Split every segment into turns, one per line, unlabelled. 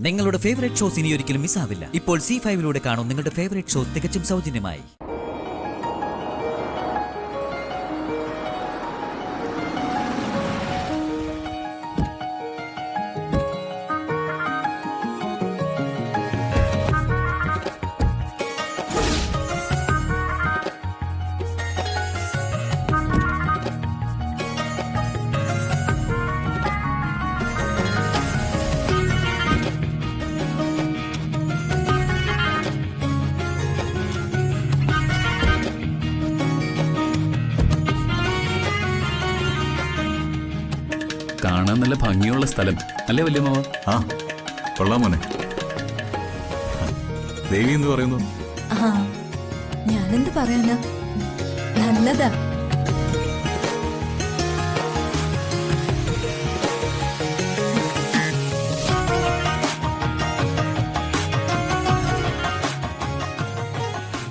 നിങ്ങളുടെ favourite shows ഇനി ഒരിക്കലും മിസ്സാവില്ല. ഇപ്പോൾ C5 കാണും നിങ്ങളുടെ ഫേവറേറ്റ് ഷോസ് തികച്ചും സൗജന്യമായി.
കാണാൻ നല്ല ഭംഗിയുള്ള സ്ഥലം അല്ലേ വല്യമ്മാവ?
ആ കൊള്ളാം മോനെ. ദേവി എന്ത് പറയുന്നു?
ഞാനെന്ത് പറയാനാ, നല്ലതാ.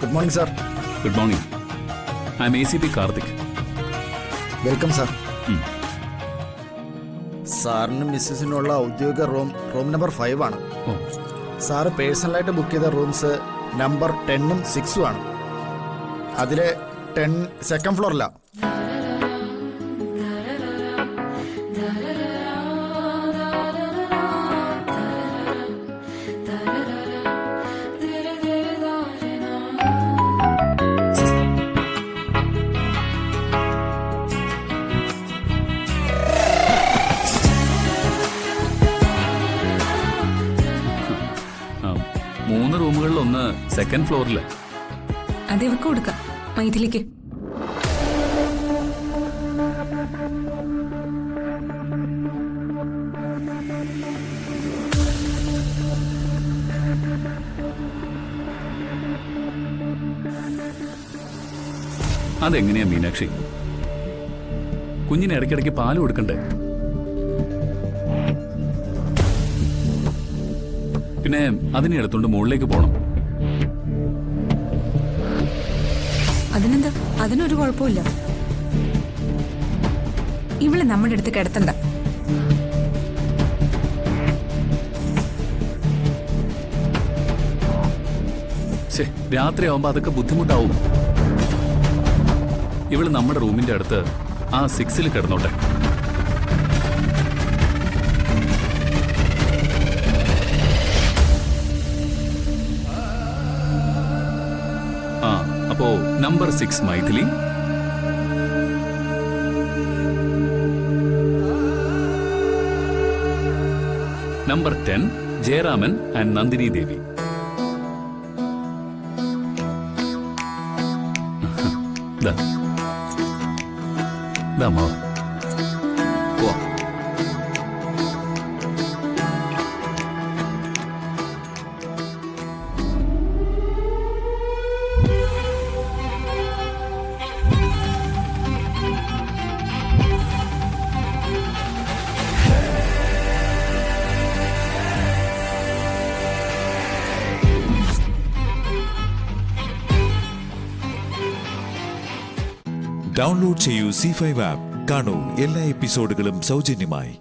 Good morning sir.
Good morning. I M ACP Karthik.
Welcome sir. സാറിനും മിസ്സസിനുള്ള ഔദ്യോഗിക റൂം നമ്പർ 5 ആണ്. സാറ് പേഴ്സണലായിട്ട് ബുക്ക് ചെയ്ത റൂംസ് നമ്പർ 10ഉം 6ഉം ആണ്. അതിലെ 10 സെക്കൻഡ് ഫ്ലോറിലാണ്.
മൂന്ന് റൂമുകളിൽ ഒന്ന് സെക്കൻഡ് ഫ്ലോറില്.
അത് ഇവക്ക് കൊടുക്കാം, മൈഥിലിക്ക്.
അതെങ്ങനെയാ മീനാക്ഷി? കുഞ്ഞിന് ഇടയ്ക്കിടയ്ക്ക് പാല് കൊടുക്കണ്ടേ? പിന്നെ അതിനെ എടുത്തോണ്ട് മുകളിലേക്ക് പോണം.
അതിനെന്താ, അതിനൊരു കുഴപ്പമില്ല. ഇവള് നമ്മുടെ അടുത്ത് കിടത്തണ്ട.
രാത്രി ആവുമ്പോ അതൊക്കെ ബുദ്ധിമുട്ടാവും. ഇവള് നമ്മുടെ റൂമിന്റെ അടുത്ത് ആ 6ൽ കിടന്നോട്ടെ. അപ്പോ number 6 Maithili, number 10 Jayaraman and Nandini Devi. ദാ
ഡൗൺലോഡ് ചെയ്യൂ C5 ആപ്പ്. കാണൂ എല്ലാ എപ്പിസോഡുകളും സൗജന്യമായി.